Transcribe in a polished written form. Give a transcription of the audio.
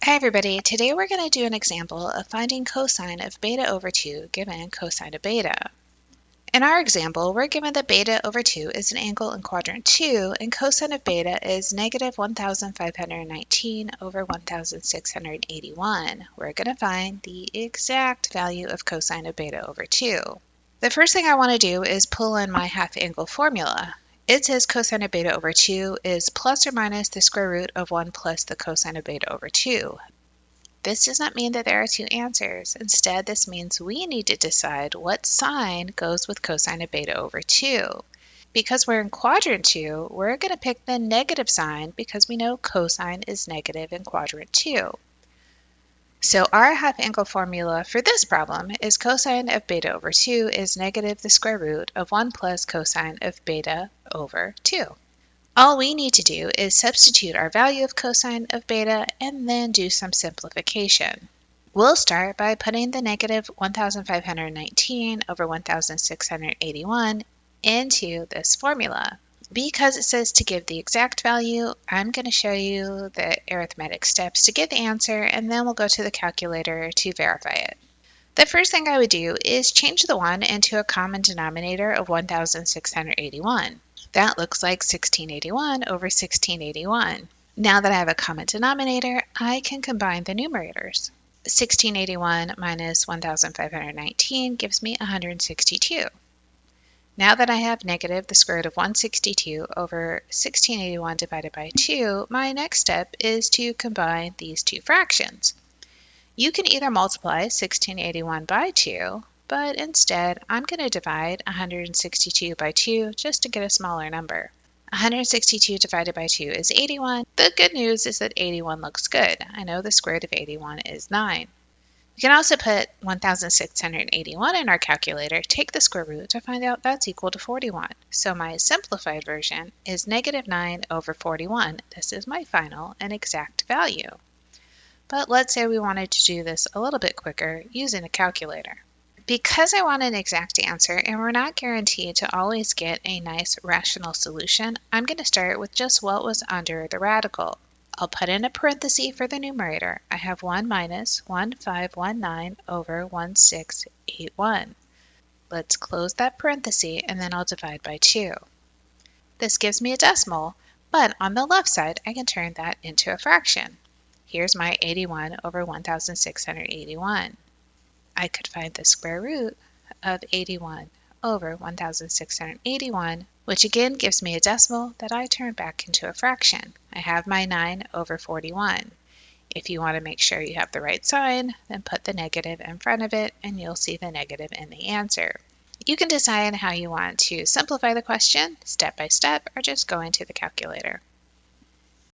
Hi everybody, today we're going to do an example of finding cosine of beta over 2 given cosine of beta. In our example, we're given that beta over 2 is an angle in quadrant 2 and cosine of beta is negative 1519 over 1681. We're going to find the exact value of cosine of beta over 2. The first thing I want to do is pull in my half angle formula. It says cosine of beta over 2 is plus or minus the square root of 1 plus the cosine of beta over 2. This does not mean that there are two answers. Instead, this means we need to decide what sign goes with cosine of beta over 2. Because we're in quadrant 2, we're going to pick the negative sign because we know cosine is negative in quadrant 2. So our half angle formula for this problem is cosine of beta over 2 is negative the square root of 1 plus cosine of beta over 2. All we need to do is substitute our value of cosine of beta and then do some simplification. We'll start by putting the negative 1519 over 1681 into this formula. Because it says to give the exact value, I'm going to show you the arithmetic steps to get the answer, and then we'll go to the calculator to verify it. The first thing I would do is change the 1 into a common denominator of 1681. That looks like 1681 over 1681. Now that I have a common denominator, I can combine the numerators. 1681 minus 1519 gives me 162. Now that I have negative the square root of 162 over 1681 divided by 2, my next step is to combine these two fractions. You can either multiply 1681 by 2, but instead I'm going to divide 162 by 2 just to get a smaller number. 162 divided by 2 is 81. The good news is that 81 looks good. I know the square root of 81 is 9. We can also put 1681 in our calculator, take the square root to find out that's equal to 41. So my simplified version is negative 9 over 41. This is my final and exact value. But let's say we wanted to do this a little bit quicker using a calculator. Because I want an exact answer and we're not guaranteed to always get a nice rational solution, I'm going to start with just what was under the radical. I'll put in a parenthesis for the numerator. I have 1 minus 1519 over 1681. Let's close that parenthesis and then I'll divide by 2. This gives me a decimal, but on the left side I can turn that into a fraction. Here's my 81 over 1681. I could find the square root of 81 over 1681, which again gives me a decimal that I turn back into a fraction. I have my 9 over 41. If you want to make sure you have the right sign, then put the negative in front of it and you'll see the negative in the answer. You can decide how you want to simplify the question, step by step, or just go into the calculator.